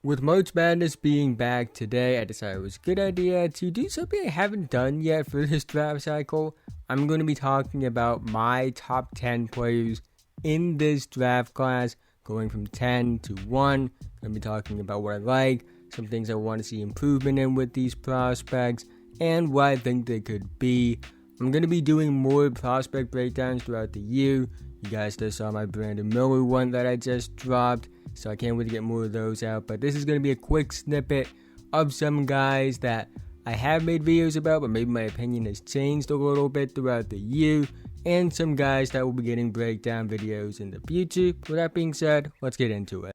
With March Madness being back today, I decided it was a good idea to do something I haven't done yet for this draft cycle. I'm going to be talking about my top 10 players in this draft class, going from 10 to 1. I'm going to be talking about what I like, some things I want to see improvement in with these prospects, and what I think they could be. I'm going to be doing more prospect breakdowns throughout the year. You guys just saw my Brandon Miller one that I just dropped, so I can't wait to get more of those out. But this is going to be a quick snippet of some guys that I have made videos about, but maybe my opinion has changed a little bit throughout the year, and some guys that will be getting breakdown videos in the future. With that being said, let's get into it.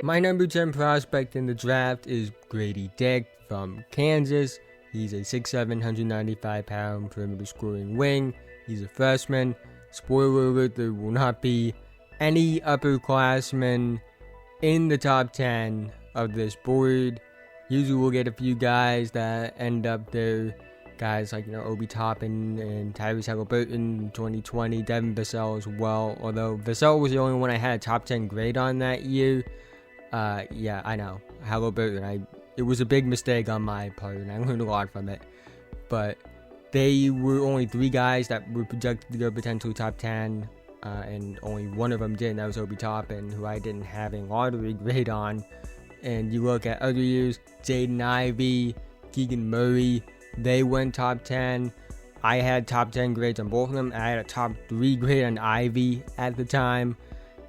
My number 10 prospect in the draft is Gradey from Kansas. He's a 6'7", 195-pound perimeter scoring wing. He's a freshman. Spoiler alert, there will not be any upperclassmen in the top 10 of this board. Usually we'll get a few guys that end up there. Guys like, Obi Toppin and Tyrese Halliburton in 2020. Devin Vassell as well. Although Vassell was the only one I had a top 10 grade on that year. Yeah, I know. Halliburton, it was a big mistake on my part, and I learned a lot from it. But they were only 3 guys that were projected to go potentially top 10, and only one of them did, and that was Obi Toppin, who I didn't have a lottery grade on. And you look at other years, Jaden Ivey, Keegan Murray, they went top 10. I had top 10 grades on both of them. I had a top 3 grade on Ivy at the time.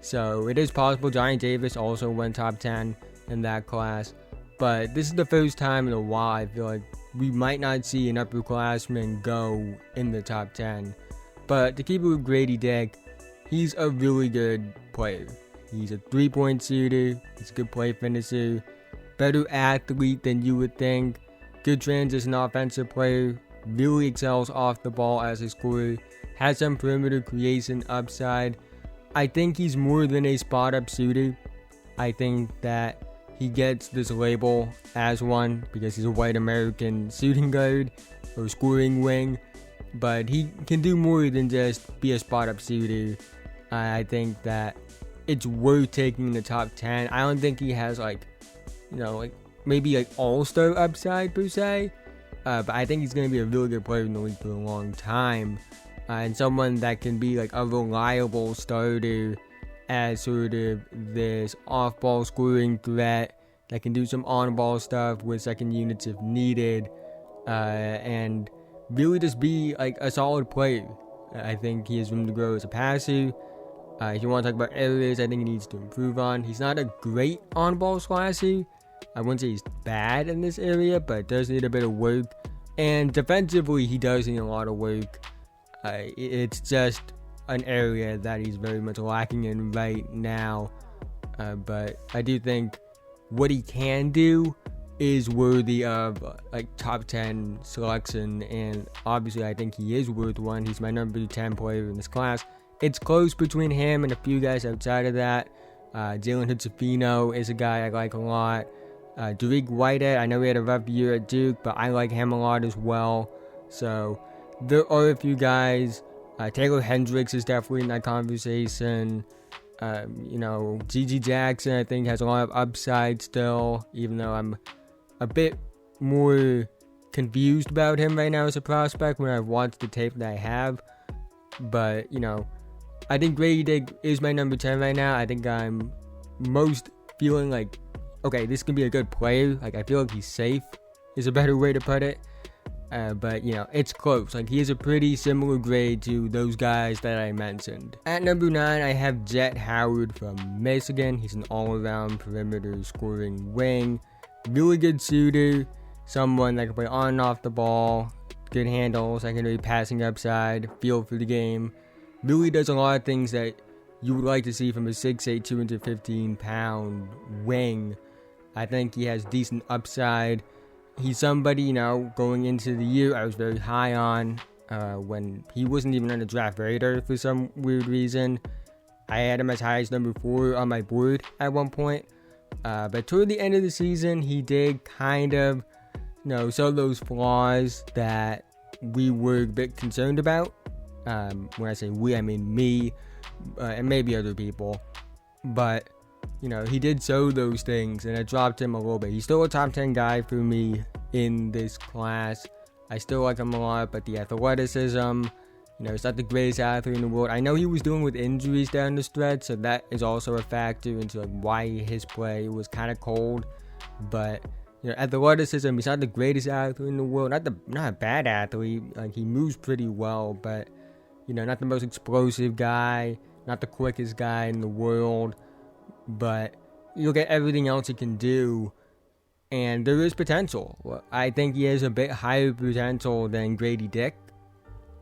So it is possible. Johnny Davis also went top 10 in that class. But this is the first time in a while I feel like we might not see an upperclassman go in the top 10. But to keep it with Gradey, he's a really good player. He's a 3-point shooter. He's a good play finisher. Better athlete than you would think. Good transition offensive player. Really excels off the ball as a scorer. Has some perimeter creation upside. I think he's more than a spot-up shooter. I think that he gets this label as one because he's a white American shooting guard or scoring wing. But he can do more than just be a spot-up shooter. I think that it's worth taking in the top 10. I don't think he has maybe all-star upside per se. But I think he's going to be a really good player in the league for a long time. And someone that can be a reliable starter as sort of this off-ball scoring threat that can do some on-ball stuff with second units if needed, and really just be a solid player. I think he has room to grow as a passer. If you want to talk about areas I think he needs to improve on, he's not a great on-ball slasher. I wouldn't say he's bad in this area, but does need a bit of work. And defensively, he does need a lot of work. It's just an area that he's very much lacking in right now. But I do think what he can do is worthy of top 10 selection. And obviously I think he is worth one. He's my number 10 player in this class. It's close between him and a few guys outside of that. Jalen Hood-Schifino is a guy I like a lot. Derek Whitehead, I know he had a rough year at Duke, but I like him a lot as well. So there are a few guys. Taylor Hendricks is definitely in that conversation. G.G. Jackson, I think, has a lot of upside still, even though I'm a bit more confused about him right now as a prospect when I've watched the tape that I have. But, I think Gradey is my number 10 right now. I think I'm most feeling okay, this can be a good player. I feel like he's safe is a better way to put it. But, it's close. He is a pretty similar grade to those guys that I mentioned. At number 9, I have Jett from Michigan. He's an all-around perimeter scoring wing. Really good shooter. Someone that can play on and off the ball. Good handle, secondary passing upside, feel for the game. Really does a lot of things that you would like to see from a 6'8", 215-pound wing. I think he has decent upside. He's somebody, going into the year I was very high on when he wasn't even on the draft radar for some weird reason. I had him as high as number 4 on my board at one point. But toward the end of the season, he did kind of, show those flaws that we were a bit concerned about. When I say we, I mean me. and maybe other people. But, he did show those things, and it dropped him a little bit. He's still a top 10 guy for me in this class. I still like him a lot, but the athleticism, he's not the greatest athlete in the world. I know he was dealing with injuries down the stretch, so that is also a factor into why his play was kind of cold. But athleticism, he's not the greatest athlete in the world. Not a bad athlete. He moves pretty well, but not the most explosive guy, not the quickest guy in the world. But you look at everything else he can do, and there is potential. I think he has a bit higher potential than Gradey Dick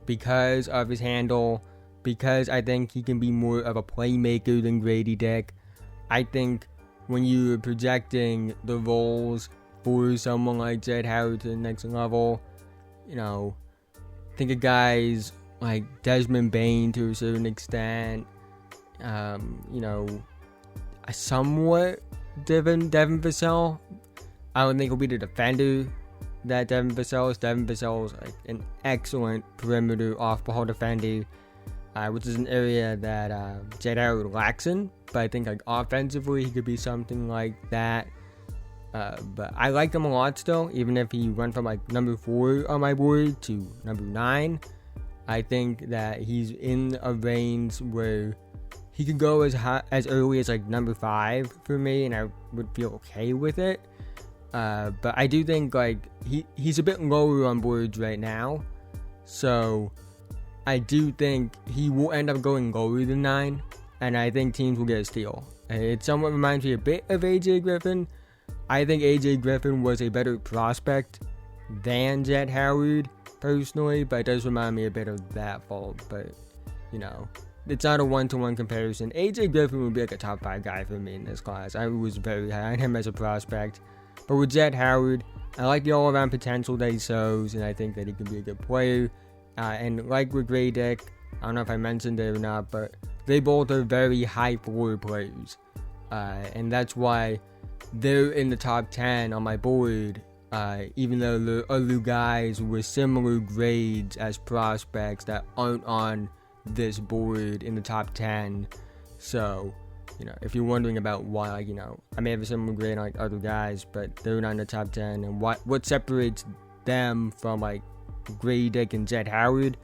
because of his handle, because I think he can be more of a playmaker than Gradey Dick. I think when you're projecting the roles for someone like Jett Howard to the next level, think of guys like Desmond Bain to a certain extent, a somewhat Devin Vassell. I don't think he'll be the defender that Devin Vassell is. Devin Vassell is like an excellent perimeter off-ball defender, which is an area that Jett Howard lacks in. But I think offensively he could be something like that. But I like him a lot still, even if he went from number 4 on my board to number 9. I think that he's in a range where he could go as early as number 5 for me, and I would feel okay with it. But I do think he's a bit lower on boards right now, so I do think he will end up going lower than 9, and I think teams will get a steal. It somewhat reminds me a bit of AJ Griffin. I think AJ Griffin was a better prospect than Jett Howard personally, but it does remind me a bit of that fault. But it's not a one-to-one comparison. AJ Griffin would be a top 5 guy for me in this class. I was very high on him as a prospect. But with Jett Howard, I like the all-around potential that he shows, and I think that he can be a good player. And like with Gradey Dick, I don't know if I mentioned it or not, but they both are very high floor players. And that's why they're in the top 10 on my board, even though the other guys with similar grades as prospects that aren't on this board in the top 10. So, if you're wondering about why, I may have a similar grade on other guys, but they're not in the top 10, and what separates them from Gradey Dick and Jett Howard,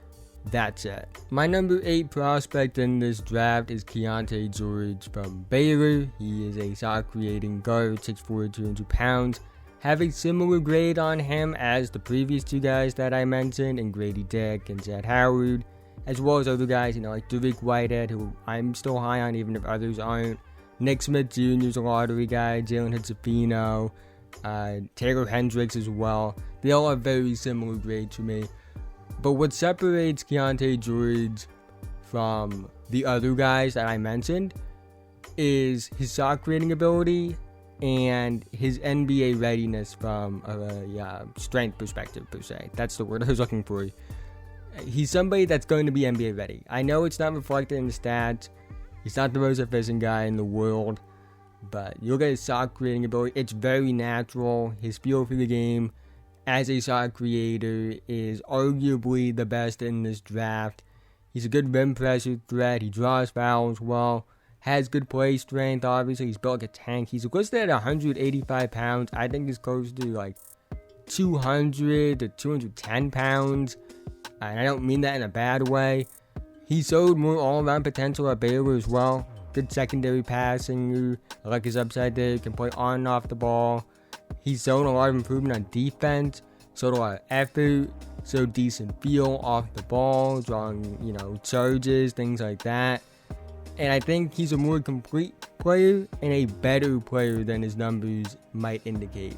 that's it. My number 8 prospect in this draft is Keyonte George from Baylor. He is a shot-creating guard, 6'4", 200 pounds. Have a similar grade on him as the previous 2 guys that I mentioned, and Gradey Dick and Jett Howard, as well as other guys, like Derek Whitehead, who I'm still high on even if others aren't. Nick Smith Jr. is a lottery guy, Jalen Hitzafino, Taylor Hendricks as well. They all have very similar grades to me. But what separates Keyonte George from the other guys that I mentioned is his shot creating ability and his NBA readiness from a strength perspective, per se. That's the word I was looking for. He's somebody that's going to be NBA ready. I know it's not reflected in the stats. He's not the most efficient guy in the world. But you look at his shot creating ability, it's very natural. His feel for the game as a shot creator is arguably the best in this draft. He's a good rim pressure threat. He draws fouls well. Has good play strength, obviously. He's built like a tank. He's listed at 185 pounds. I think he's close to 200 to 210 pounds. And I don't mean that in a bad way. He showed more all-around potential at Baylor as well. Good secondary passing. I like his upside there. He can play on and off the ball. He's shown a lot of improvement on defense. Showed a lot of effort. Showed decent feel off the ball. Drawing, charges, things like that. And I think he's a more complete player and a better player than his numbers might indicate.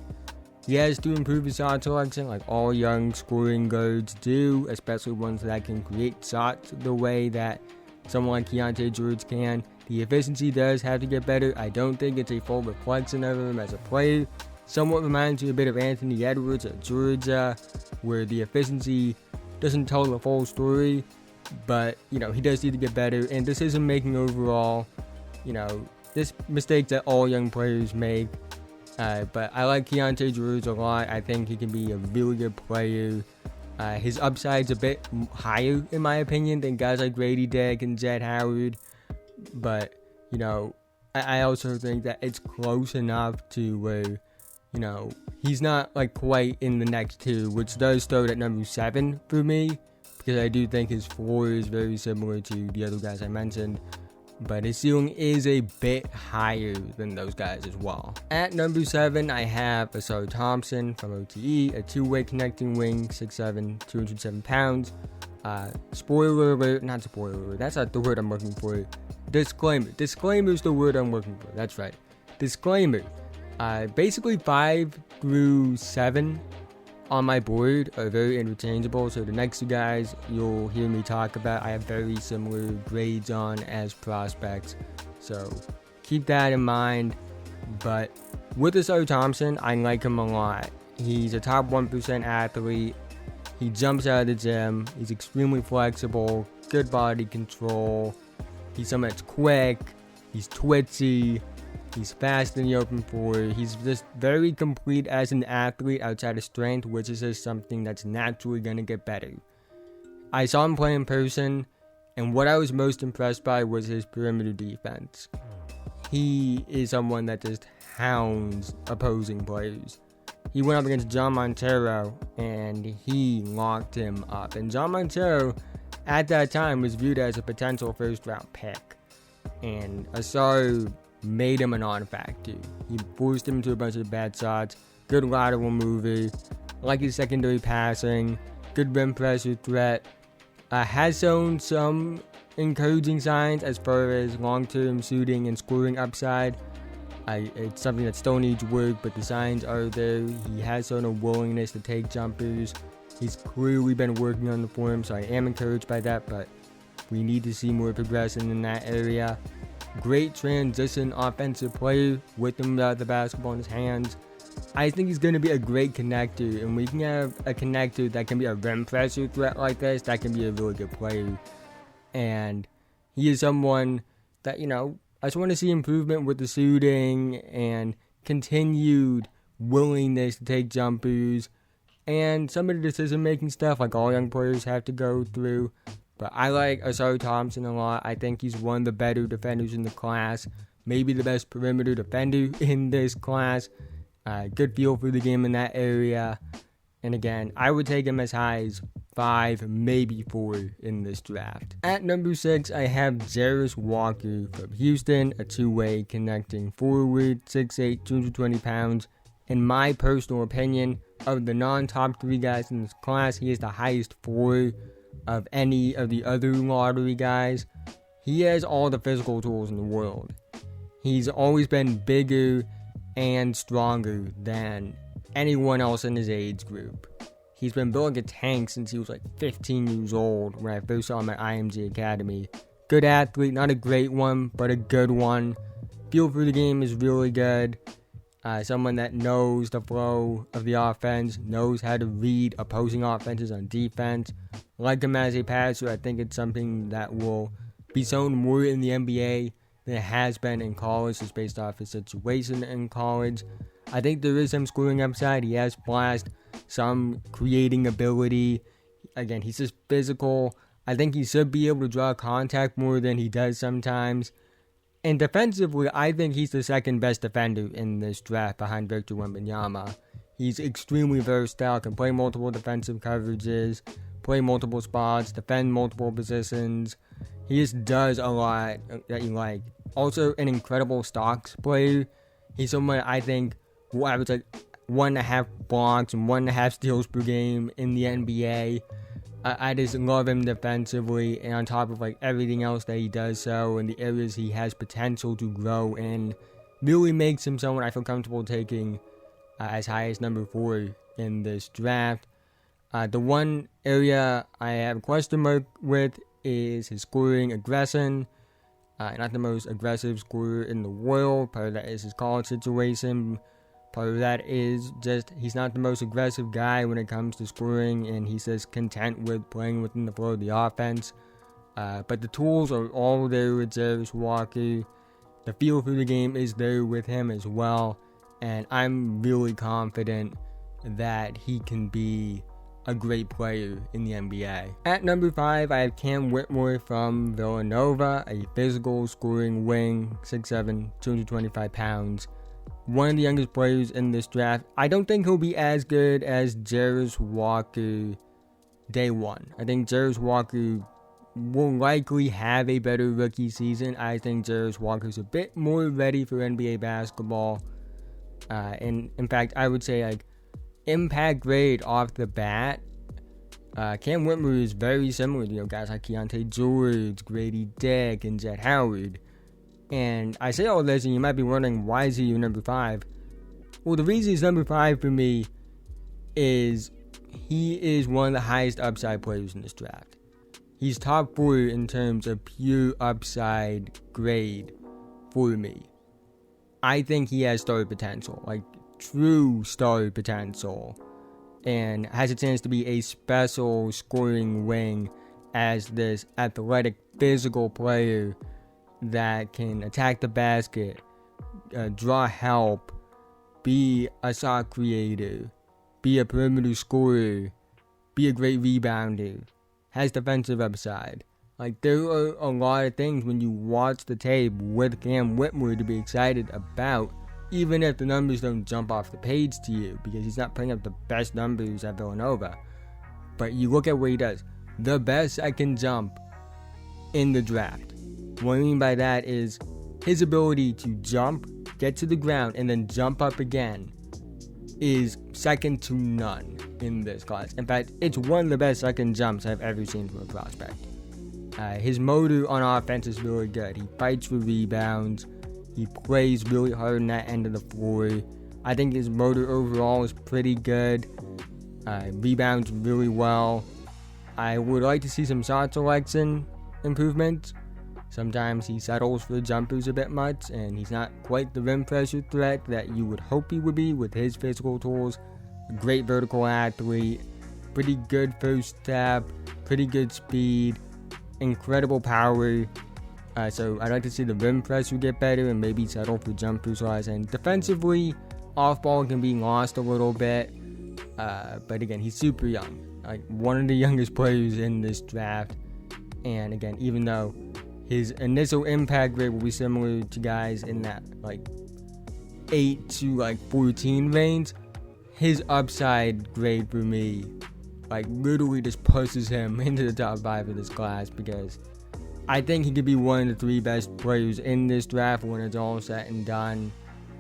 He has to improve his shot selection like all young scoring guards do, especially ones that can create shots the way that someone like Keyonte George can. The efficiency does have to get better. I don't think it's a full reflection of him as a player. Somewhat reminds me a bit of Anthony Edwards at Georgia, where the efficiency doesn't tell the full story, but, he does need to get better, and decision-making overall, this mistake that all young players make. But I like Keyonte George a lot. I think he can be a really good player. His upside's a bit higher, in my opinion, than guys like Gradey Dick and Jett Howard. but, I also think that it's close enough to where, he's not like quite in the next two, which does start at number 7 for me, because I do think his floor is very similar to the other guys I mentioned, but his ceiling is a bit higher than those guys as well. At number 7, I have Ausar Thompson from OTE, a two-way connecting wing, 6'7", 207 pounds. Spoiler alert, not spoiler alert, that's not the word I'm looking for. Disclaimer is the word I'm looking for, that's right. Disclaimer. Basically 5 through 7 on my board are very interchangeable, so the next two guys you'll hear me talk about, I have very similar grades on as prospects, so keep that in mind. But with Ausar Thompson, I like him a lot. He's a top 1% athlete, he jumps out of the gym, he's extremely flexible, good body control, he's someone that's quick, he's twitchy, he's fast in the open floor. He's just very complete as an athlete outside of strength, which is just something that's naturally going to get better. I saw him play in person, and what I was most impressed by was his perimeter defense. He is someone that just hounds opposing players. He went up against John Montero, and he locked him up. And John Montero, at that time, was viewed as a potential first-round pick. And Ausar made him a non-factor. He forced him into a bunch of bad shots, good lateral mover, like his secondary passing, good rim pressure threat, has shown some encouraging signs as far as long-term shooting and scoring upside. It's something that still needs work, but the signs are there. He has shown a willingness to take jumpers. He's clearly been working on the form, so I am encouraged by that, but we need to see more progression in that area. Great transition offensive player with him without the basketball in his hands. I think he's going to be a great connector, and we can have a connector that can be a rim pressure threat like this. That can be a really good player. And he is someone that, I just want to see improvement with the shooting and continued willingness to take jumpers and some of the decision-making stuff like all young players have to go through. But I like Ausar Thompson a lot. I think he's one of the better defenders in the class. Maybe the best perimeter defender in this class. Good feel for the game in that area. And again, I would take him as high as 5, maybe 4 in this draft. At number 6, I have Jarace Walker from Houston, a two-way connecting forward, 6'8", 220 pounds. In my personal opinion, of the non-top 3 guys in this class, he is the highest floor of any of the other lottery guys. He has all the physical tools in the world. He's always been bigger and stronger than anyone else in his age group. He's been building a tank since he was like 15 years old when I first saw him at IMG Academy. Good athlete, not a great one, but a good one. Feel for the game is really good. Someone that knows the flow of the offense, knows how to read opposing offenses on defense. Like him as a passer, I think it's something that will be shown more in the NBA than it has been in college, just based off his situation in college. I think there is some scoring upside. He has flashed some creating ability. Again, he's just physical. I think he should be able to draw contact more than he does sometimes. And defensively, I think he's the second best defender in this draft behind Victor Wembanyama. He's extremely versatile, can play multiple defensive coverages, play multiple spots, defend multiple positions. He just does a lot that you like. Also, an incredible stocks player. He's someone I think will average like 1.5 blocks and 1.5 steals per game in the NBA. I just love him defensively, and on top of like everything else that he does so in the areas he has potential to grow in, really makes him someone I feel comfortable taking as high as number 4 in this draft. The one area I have a question mark with is his scoring aggression. Not the most aggressive scorer in the world. Part of that is his college situation. Part of that is just he's not the most aggressive guy when it comes to scoring, and he's just content with playing within the flow of the offense. But the tools are all there with Jarace Walker. The feel for the game is there with him as well, and I'm really confident that he can be a great player in the NBA. At number 5, I have Cam Whitmore from Villanova, a physical scoring wing, 6'7", 225 pounds. One of the youngest players in this draft. I don't think he'll be as good as Jarace Walker day one. I think Jarace Walker will likely have a better rookie season. I think Jarace Walker's a bit more ready for NBA basketball. And in fact, I would say like impact grade off the bat, Cam Whitmore is very similar to guys like Keyonte George, Gradey, Jett, and Jett Howard. And I say all this, and you might be wondering, why is he your number 5? Well, the reason he's number 5 for me is he is one of the highest upside players in this draft. He's top 4 in terms of pure upside grade for me. I think he has star potential, like true star potential, and has a chance to be a special scoring wing as this athletic, physical player that can attack the basket, draw help, be a shot creator, be a perimeter scorer, be a great rebounder, has defensive upside. Like, there are a lot of things when you watch the tape with Cam Whitmore to be excited about, even if the numbers don't jump off the page to you, because he's not putting up the best numbers at Villanova. But you look at what he does. The best second jump in the draft. What I mean by that is his ability to jump, get to the ground, and then jump up again is second to none in this class. In fact, it's one of the best second jumps I've ever seen from a prospect. His motor on offense is really good. He fights for rebounds. He plays really hard on that end of the floor. I think his motor overall is pretty good. Rebounds really well. I would like to see some shot selection improvements. Sometimes he settles for jumpers a bit much, and he's not quite the rim pressure threat that you would hope he would be with his physical tools. A great vertical athlete, pretty good first step, pretty good speed, incredible power. So I'd like to see the rim pressure get better and maybe settle for jumpers less. And defensively, off ball can be lost a little bit. But again, he's super young. Like one of the youngest players in this draft. And again, even though his initial impact grade will be similar to guys in that like 8 to like 14 range, his upside grade for me like literally just pushes him into the top 5 of this class, because I think he could be one of the 3 best players in this draft when it's all said and done.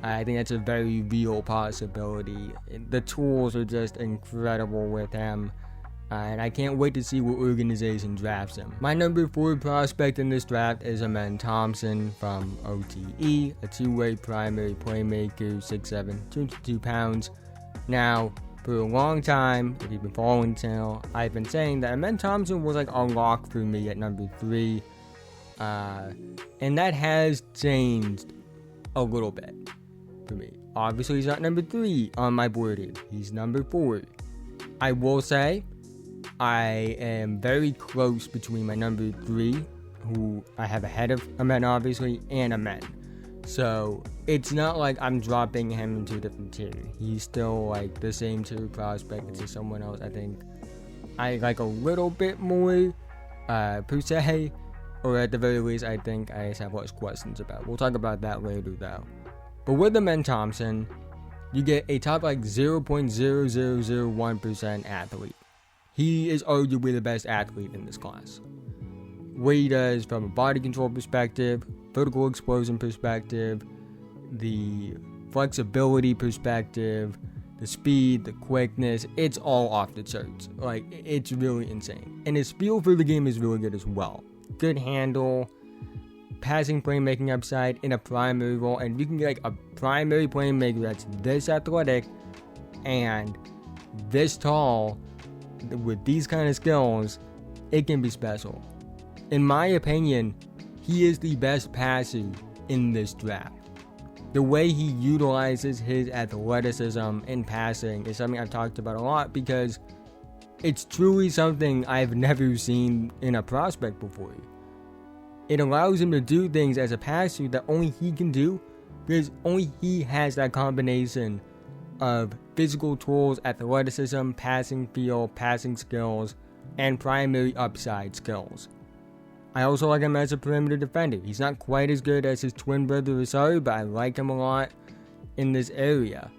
I think that's a very real possibility. The tools are just incredible with him. And I can't wait to see what organization drafts him. My number 4 prospect in this draft is Amen Thompson from OTE, a 2-way primary playmaker, 6'7", 202 pounds. Now, for a long time, if you've been following the channel, I've been saying that Amen Thompson was like a lock for me at number 3. And that has changed a little bit for me. Obviously, he's not number 3 on my board here. He's number 4. I will say, I am very close between my number 3, who I have ahead of Amen obviously, and Amen. So it's not like I'm dropping him into a different tier. He's still like the same tier prospect. It's just someone else I think I like a little bit more per se, or at the very least I think I just have less questions about. We'll talk about that later though. But with Amen Thompson, you get a top like 0.0001% athlete. He is arguably the best athlete in this class. What he does from a body control perspective, vertical explosion perspective, the flexibility perspective, the speed, the quickness, it's all off the charts. Like, it's really insane. And his feel for the game is really good as well. Good handle, passing playmaking upside in a primary role. And if you can get like a primary playmaker that's this athletic and this tall, with these kind of skills, it can be special. In my opinion, he is the best passer in this draft. The way he utilizes his athleticism in passing is something I've talked about a lot, because it's truly something I've never seen in a prospect before. It allows him to do things as a passer that only he can do, because only he has that combination of physical tools, athleticism, passing feel, passing skills, and primary upside skills. I also like him as a perimeter defender. He's not quite as good as his twin brother Ausar, but I like him a lot in this area.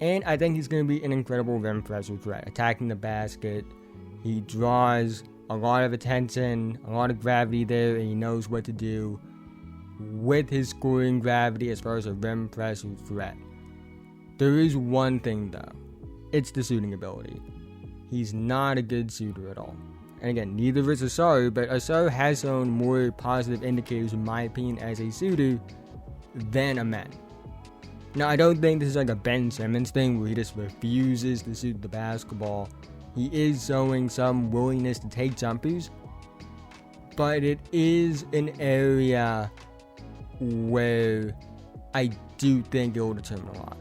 And I think he's going to be an incredible rim pressure threat, attacking the basket. He draws a lot of attention, a lot of gravity there, and he knows what to do with his scoring gravity as far as a rim pressure threat. There is one thing though, it's the shooting ability. He's not a good shooter at all. And again, neither is Ausar, but Ausar has shown more positive indicators in my opinion as a shooter than Amen. Now, I don't think this is like a Ben Simmons thing where he just refuses to shoot the basketball. He is showing some willingness to take jumpers, but it is an area where I do think it will determine a lot.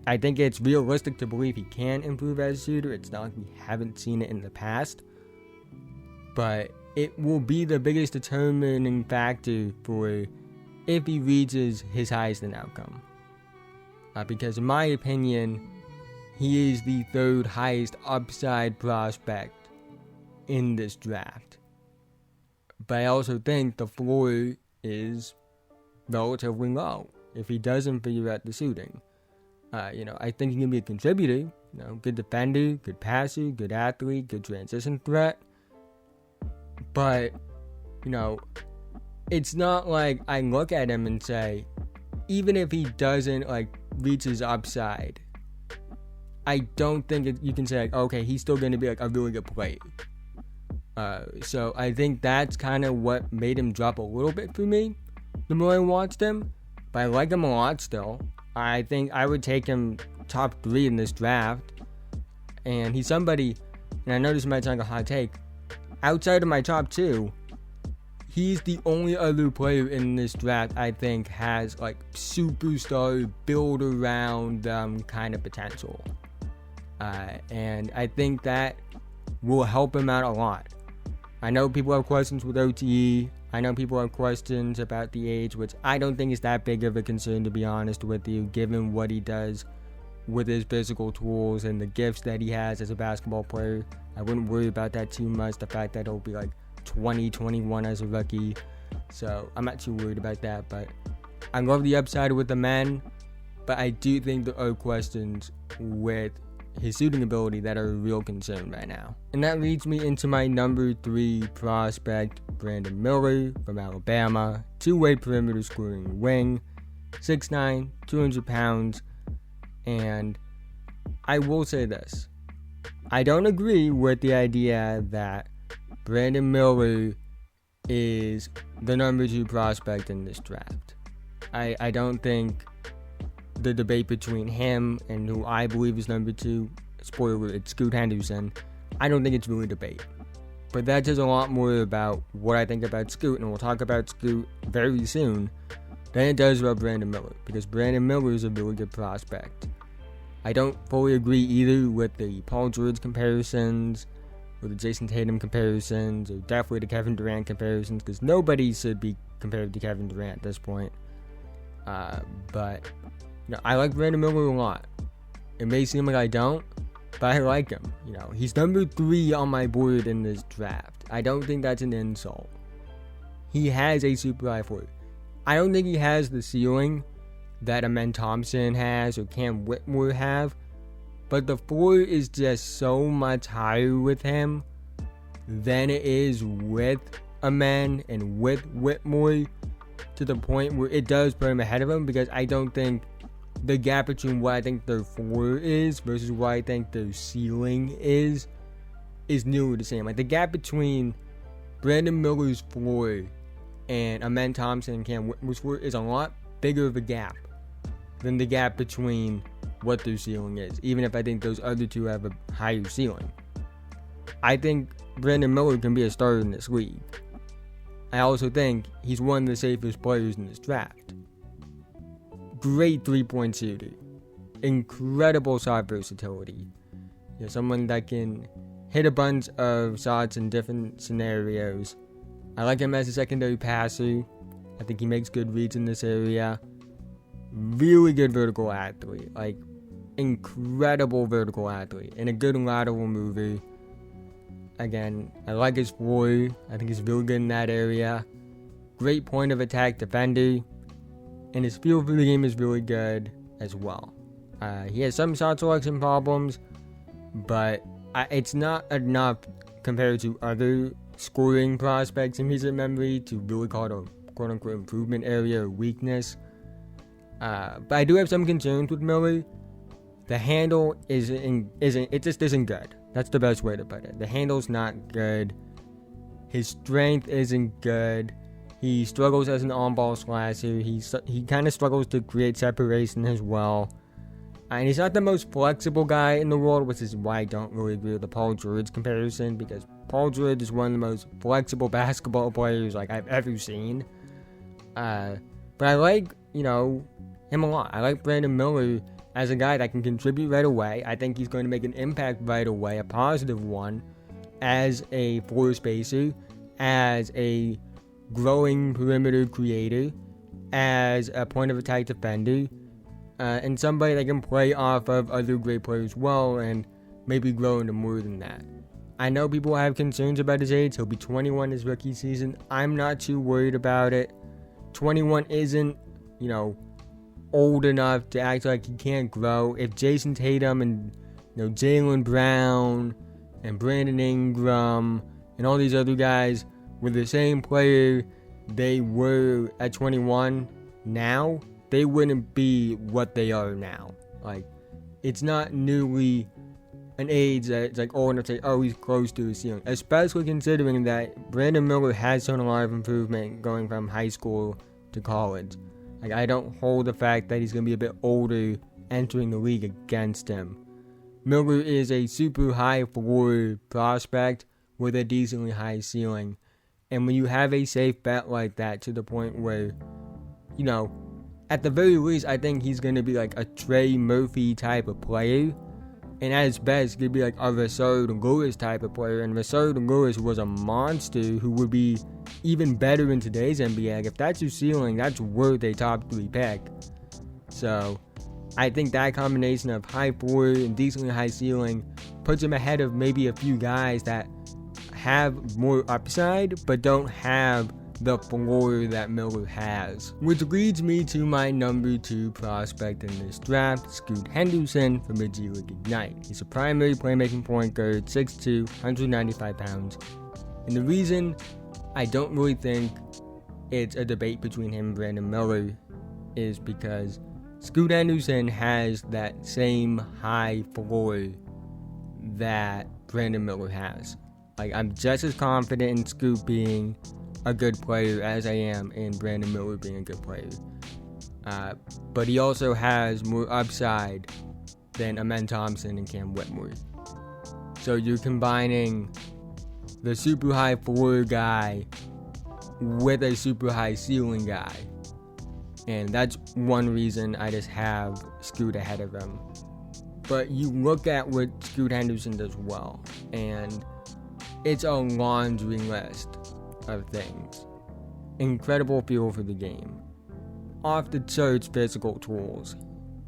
I think it's realistic to believe he can improve as a shooter. It's not like we haven't seen it in the past, but it will be the biggest determining factor for if he reaches his highest end outcome. Because in my opinion, he is the third highest upside prospect in this draft. But I also think the floor is relatively low if he doesn't figure out the shooting. I think he can be a contributor, good defender, good passer, good athlete, good transition threat. But, it's not like I look at him and say, even if he doesn't reach his upside, I don't think you can say okay, he's still going to be a really good player. So I think that's kind of what made him drop a little bit for me the more I watched him. But I like him a lot still. I think I would take him top 3 in this draft. And he's somebody, and I know this might sound like a hot take, outside of my top 2, he's the only other player in this draft I think has superstar build around kind of potential. And I think that will help him out a lot. I know people have questions with OTE. I know people have questions about the age, which I don't think is that big of a concern, to be honest with you, given what he does with his physical tools and the gifts that he has as a basketball player. I wouldn't worry about that too much, the fact that he'll be 20, 21 as a rookie. So I'm not too worried about that, but I love the upside with the men, but I do think there are questions with his shooting ability that are a real concern right now. And that leads me into my number 3 prospect, Brandon Miller from Alabama, 2-way perimeter scoring wing, 6'9", 200 pounds, and I will say this. I don't agree with the idea that Brandon Miller is the number 2 prospect in this draft. I don't think the debate between him and who I believe is number 2, spoiler, it's Scoot Henderson, I don't think it's really a debate. But that says a lot more about what I think about Scoot, and we'll talk about Scoot very soon, than it does about Brandon Miller, because Brandon Miller is a really good prospect. I don't fully agree either with the Paul George comparisons, or the Jason Tatum comparisons, or definitely the Kevin Durant comparisons, because nobody should be compared to Kevin Durant at this point. But I like Brandon Miller a lot. It may seem like I don't, but I like him. He's number 3 on my board in this draft. I don't think that's an insult. He has a super high floor. I don't think he has the ceiling that Amen Thompson has or Cam Whitmore have, but the floor is just so much higher with him than it is with Amen and with Whitmore, to the point where it does put him ahead of him, because I don't think the gap between what I think their floor is versus what I think their ceiling is nearly the same. The gap between Brandon Miller's floor and Amen Thompson and Cam Whitmore's floor is a lot bigger of a gap than the gap between what their ceiling is, even if I think those other two have a higher ceiling. I think Brandon Miller can be a starter in this league. I also think he's one of the safest players in this draft. Great 3-point shooter. Incredible shot versatility. Someone that can hit a bunch of shots in different scenarios. I like him as a secondary passer. I think he makes good reads in this area. Really good vertical athlete. incredible vertical athlete and a good lateral mover. Again, I like his floor. I think he's really good in that area. Great point of attack defender. And his feel for the game is really good as well. He has some shot selection problems, but it's not enough compared to other scoring prospects in recent memory to really call it a quote-unquote improvement area or weakness. But I do have some concerns with Miller. The handle it just isn't good. That's the best way to put it. The handle's not good. His strength isn't good. He struggles as an on-ball slasher. He kind of struggles to create separation as well. And he's not the most flexible guy in the world, which is why I don't really agree with the Paul George comparison, because Paul George is one of the most flexible basketball players like I've ever seen. But I like, him a lot. I like Brandon Miller as a guy that can contribute right away. I think he's going to make an impact right away, a positive one, as a floor spacer, as a growing perimeter creator, as a point of attack defender, and somebody that can play off of other great players well and maybe grow into more than that. I know people have concerns about his age. He'll be 21 his rookie season. I'm not too worried about it. 21 isn't, old enough to act like he can't grow. If Jason Tatum and Jaylen Brown and Brandon Ingram and all these other guys were the same player they were at 21 now, they wouldn't be what they are now. Like, it's not nearly an age that it's like old enough to say, oh, he's close to his ceiling. Especially considering that Brandon Miller has shown a lot of improvement going from high school to college. Like, I don't hold the fact that he's going to be a bit older entering the league against him. Miller is a super high floor prospect with a decently high ceiling. And when you have a safe bet like that to the point where, at the very least, I think he's going to be like a Trey Murphy type of player. And at his best, he could be like a Rashard Lewis type of player. And Rashard Lewis was a monster who would be even better in today's NBA. Like, if that's your ceiling, that's worth a top 3 pick. So, I think that combination of high floor and decently high ceiling puts him ahead of maybe a few guys that have more upside, but don't have the floor that Miller has. Which leads me to my number 2 prospect in this draft, Scoot Henderson from the G League Ignite. He's a primary playmaking point guard, 6'2", 195 pounds. And the reason I don't really think it's a debate between him and Brandon Miller is because Scoot Henderson has that same high floor that Brandon Miller has. Like, I'm just as confident in Scoot being a good player as I am in Brandon Miller being a good player. But he also has more upside than Amen Thompson and Cam Whitmore. So you're combining the super high floor guy with a super high ceiling guy. And that's one reason I just have Scoot ahead of him. But you look at what Scoot Henderson does well, and it's a laundry list of things. Incredible feel for the game. Off the charts physical tools.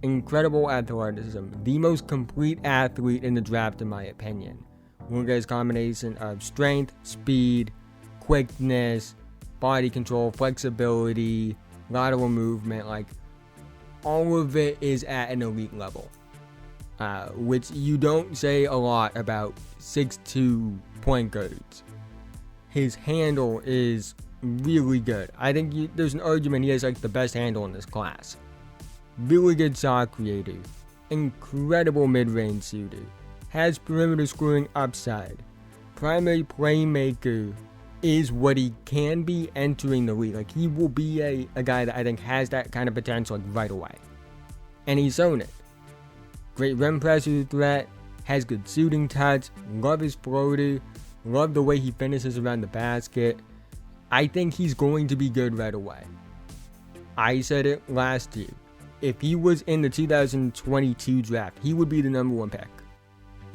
Incredible athleticism. The most complete athlete in the draft in my opinion. Look at his combination of strength, speed, quickness, body control, flexibility, lateral movement. Like, all of it is at an elite level. Which you don't say a lot about 6'2" point guards. His handle is really good. I think there's an argument he has like the best handle in this class. Really good shot creator. Incredible mid-range shooter. Has perimeter scoring upside. Primary playmaker is what he can be entering the league. Like, he will be a guy that I think has that kind of potential like right away. And he's shown it. Great rim pressure threat. Has good shooting touch. Love his floater. Love the way he finishes around the basket. I think he's going to be good right away. I said it last year. If he was in the 2022 draft, he would be the number 1 pick.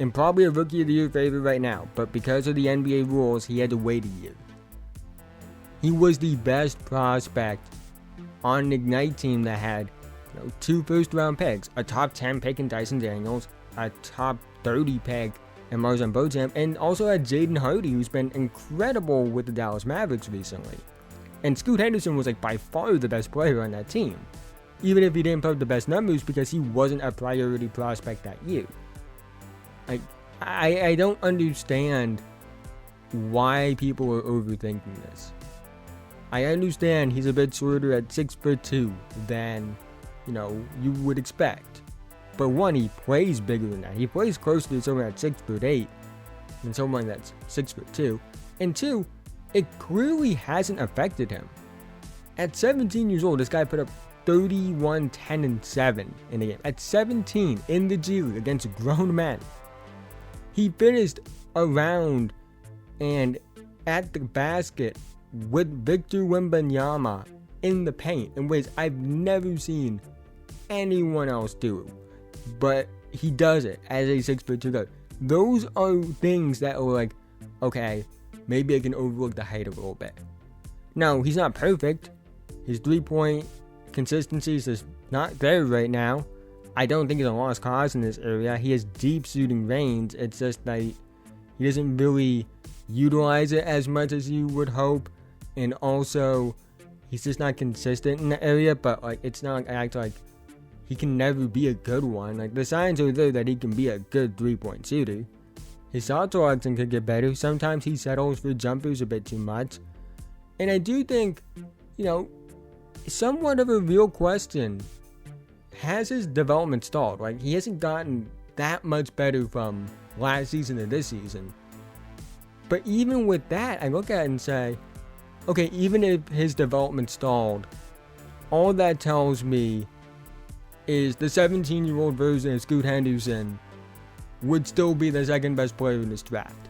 And probably a Rookie of the Year favorite right now, but because of the NBA rules, he had to wait a year. He was the best prospect on an Ignite team that had 2 first-round picks, a top 10 pick in Dyson Daniels, a top 30 pick in Marzon Beauchamp, and also had Jaden Hardy, who's been incredible with the Dallas Mavericks recently. And Scoot Henderson was by far the best player on that team, even if he didn't put up the best numbers because he wasn't a priority prospect that year. I don't understand why people are overthinking this. I understand he's a bit shorter at 6'2" than, you would expect. But one, he plays bigger than that. He plays closer to someone at 6'8" than someone that's 6'2". And 2, it clearly hasn't affected him. At 17 years old, this guy put up 31, 10, and 7 in the game. At 17 in the G League against grown men. He finished around and at the basket with Victor Wembanyama in the paint in ways I've never seen anyone else do. But he does it as a 6'2" guy. Those are things that are okay, maybe I can overlook the height a little bit. Now, he's not perfect. His 3-point consistency is just not there right now. I don't think he's a lost cause in this area. He has deep shooting range. It's just that he doesn't really utilize it as much as you would hope. And also, he's just not consistent in the area. But it's not he can never be a good one. The signs are there that he can be a good 3-point shooter. His shot selection could get better. Sometimes he settles for jumpers a bit too much. And I do think, somewhat of a real question, has his development stalled? He hasn't gotten that much better from last season to this season. But even with that, I look at it and say, okay, even if his development stalled, all that tells me is the 17-year-old version of Scoot Henderson would still be the second best player in this draft.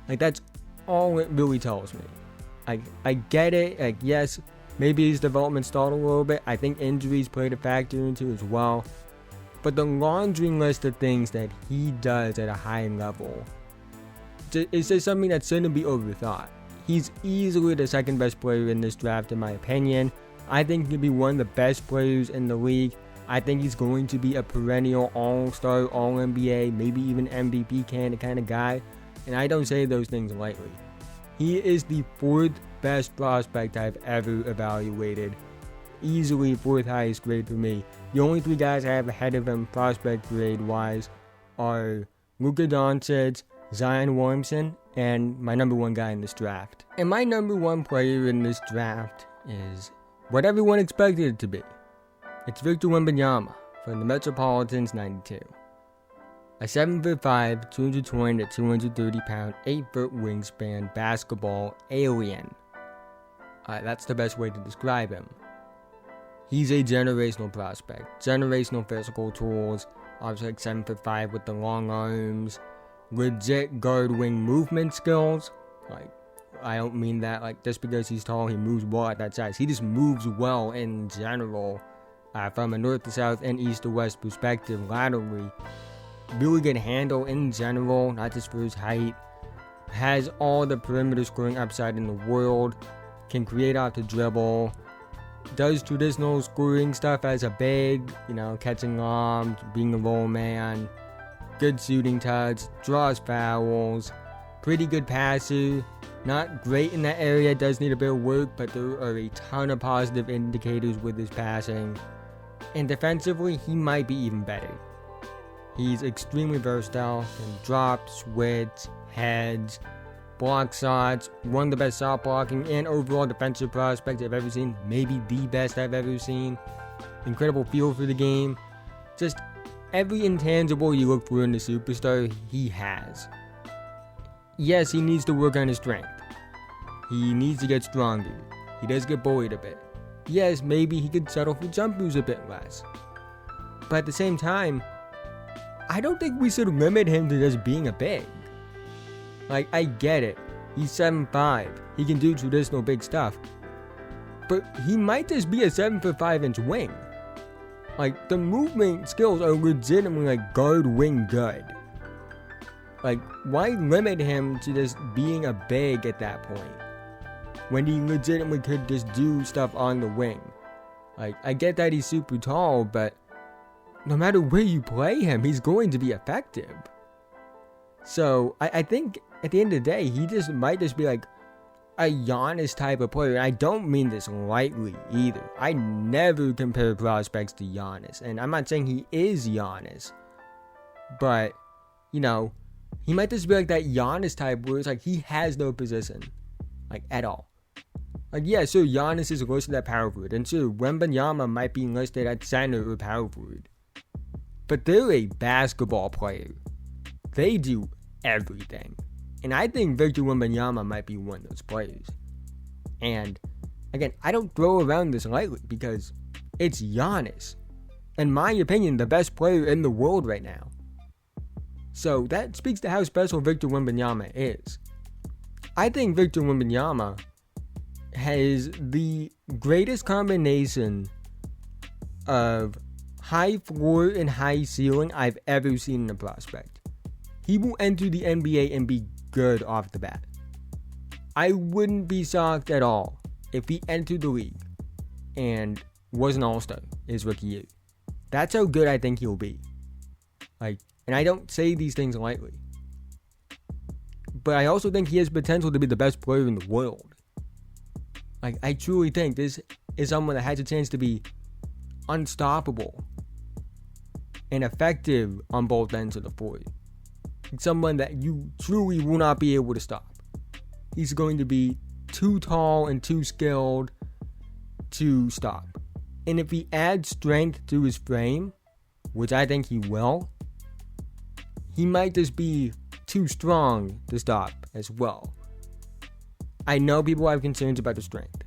That's all it really tells me. I get it. Yes, maybe his development stalled a little bit. I think injuries played a factor into as well. But the laundry list of things that he does at a high level is just something that shouldn't be overthought. He's easily the second best player in this draft, in my opinion. I think he'll be one of the best players in the league. I think he's going to be a perennial all-star, all-NBA, maybe even MVP kind of guy. And I don't say those things lightly. He is the 4th best prospect I've ever evaluated. Easily 4th highest grade for me. The only 3 guys I have ahead of him prospect grade-wise are Luka Doncic, Zion Williamson, and my number 1 guy in this draft. And my number 1 player in this draft is what everyone expected it to be. It's Victor Wembanyama from the Metropolitans 92. A 7'5", 220 to 230 pound, 8-foot wingspan basketball alien. That's the best way to describe him. He's a generational prospect. Generational physical tools. Obviously 7'5" with the long arms. Legit guard wing movement skills. I don't mean that just because he's tall he moves well at that size. He just moves well in general. From a north to south and east to west perspective laterally. Really good handle in general, not just for his height. Has all the perimeter scoring upside in the world. Can create off the dribble. Does traditional scoring stuff as a big, catching lobs, being a roll man. Good shooting touch, draws fouls. Pretty good passer. Not great in that area, does need a bit of work, but there are a ton of positive indicators with his passing. And defensively, he might be even better. He's extremely versatile, can drop, switch, heads, block shots, one of the best shot blocking and overall defensive prospects I've ever seen. Maybe the best I've ever seen. Incredible feel for the game. Just every intangible you look for in a superstar, he has. Yes, he needs to work on his strength. He needs to get stronger. He does get bullied a bit. Yes, maybe he could settle for jumpers a bit less. But at the same time, I don't think we should limit him to just being a big. I get it. He's 7'5". He can do traditional big stuff. But he might just be a 7'5" wing. The movement skills are legitimately guard wing good. Why limit him to just being a big at that point? When he legitimately could just do stuff on the wing. Like, I get that he's super tall, but no matter where you play him, he's going to be effective. So, I think at the end of the day, he just might just be like a Giannis type of player. And I don't mean this lightly either. I never compare prospects to Giannis. And I'm not saying he is Giannis. But, you know, he might just be like that Giannis type where it's like he has no position. Like, at all. Like, yeah, so Giannis is listed at power forward. And so Wembanyama might be listed at center or power forward. But they're a basketball player. They do everything. And I think Victor Wembanyama might be one of those players. And, again, I don't throw around this lightly because it's Giannis. In my opinion, the best player in the world right now. So, that speaks to how special Victor Wembanyama is. I think Victor Wembanyama has the greatest combination of high floor and high ceiling I've ever seen in a prospect. He will enter the NBA and be good off the bat. I wouldn't be shocked at all if he entered the league and was an all-star his rookie year. That's how good I think he'll be. Like, and I don't say these things lightly. But I also think he has potential to be the best player in the world. Like, I truly think this is someone that has a chance to be unstoppable and effective on both ends of the floor. It's someone that you truly will not be able to stop. He's going to be too tall and too skilled to stop. And if he adds strength to his frame, which I think he will, he might just be too strong to stop as well. I know people have concerns about the strength.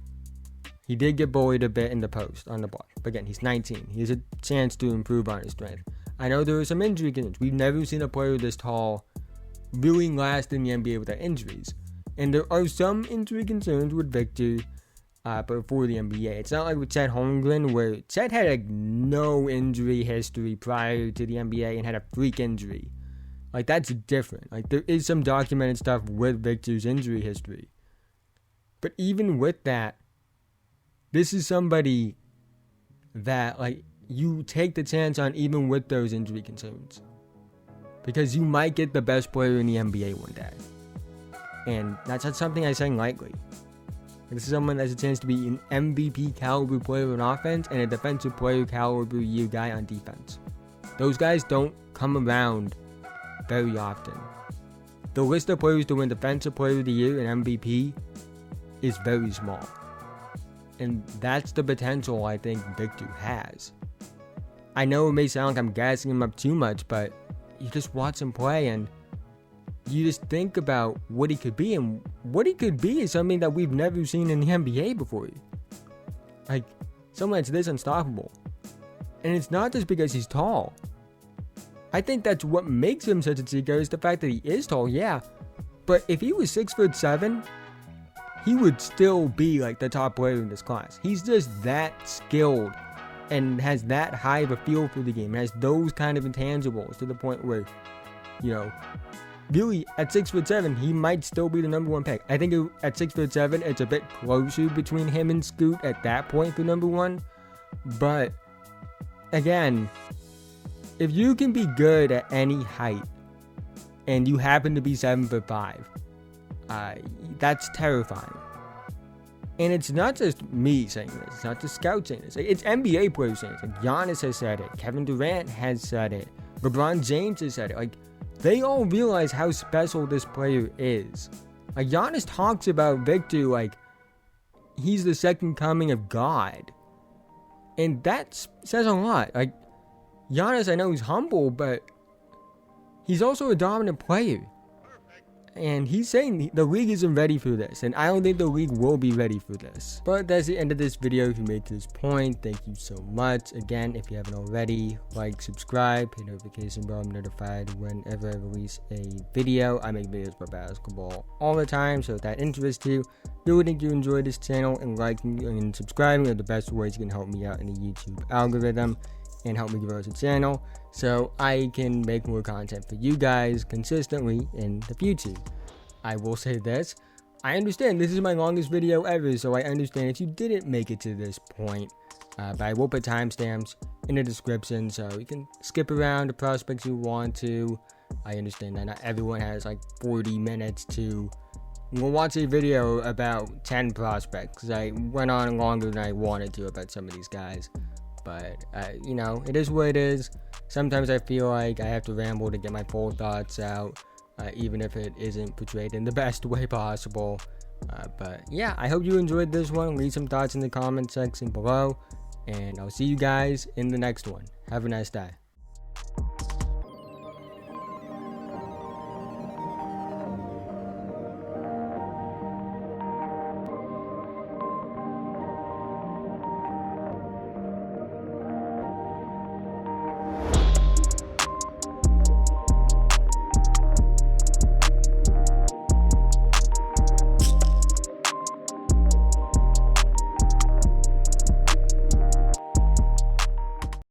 He did get bullied a bit in the post on the block. But again, he's 19. He has a chance to improve on his strength. I know there are some injury concerns. We've never seen a player this tall really last in the NBA without injuries. And there are some injury concerns with Victor before the NBA. It's not like with Chet Holmgren, where Chet had no injury history prior to the NBA and had a freak injury. Like, that's different. Like, there is some documented stuff with Victor's injury history. But even with that, this is somebody that, like, you take the chance on even with those injury concerns. Because you might get the best player in the NBA one day. And that's not something I say lightly. This is someone that has a chance to be an MVP caliber player on offense and a defensive player caliber year guy on defense. Those guys don't come around very often. The list of players to win Defensive Player of the Year and MVP is very small. And that's the potential I think Victor has. I know it may sound like I'm gassing him up too much, but you just watch him play and you just think about what he could be. And what he could be is something that we've never seen in the NBA before. Like, someone that's this unstoppable. And it's not just because he's tall. I think that's what makes him such a seeker is the fact that he is tall, yeah. But if he was 6'7", he would still be like the top player in this class. He's just that skilled and has that high of a feel for the game. Has those kind of intangibles to the point where, you know, really at 6'7", he might still be the number one pick. I think at 6'7", it's a bit closer between him and Scoot at that point for number one. But again, if you can be good at any height and you happen to be 7'5", that's terrifying. And it's not just me saying this. It's not just scouts saying this. It's NBA players saying this. Like, Giannis has said it. Kevin Durant has said it. LeBron James has said it. Like, they all realize how special this player is. Like, Giannis talks about Victor like he's the second coming of God. And that says a lot. Like, Giannis, I know he's humble, but he's also a dominant player. And he's saying the league isn't ready for this. And I don't think the league will be ready for this. But that's the end of this video. If you made it to this point, thank you so much. Again, if you haven't already, like, subscribe, hit notification bell. I'm notified whenever I release a video. I make videos about basketball all the time. So if that interests you, really think you enjoy this channel, and liking and subscribing are the best ways you can help me out in the YouTube algorithm and help me grow as a channel, so I can make more content for you guys consistently in the future. I will say this, I understand this is my longest video ever, so I understand if you didn't make it to this point. but I will put timestamps in the description so you can skip around the prospects you want to. I understand that not everyone has like 40 minutes to watch a video about 10 prospects. I went on longer than I wanted to about some of these guys, but you know, it is what it is. Sometimes I feel like I have to ramble to get my full thoughts out, even if it isn't portrayed in the best way possible. But yeah, I hope you enjoyed this one. Leave some thoughts in the comment section below, and I'll see you guys in the next one. Have a nice day.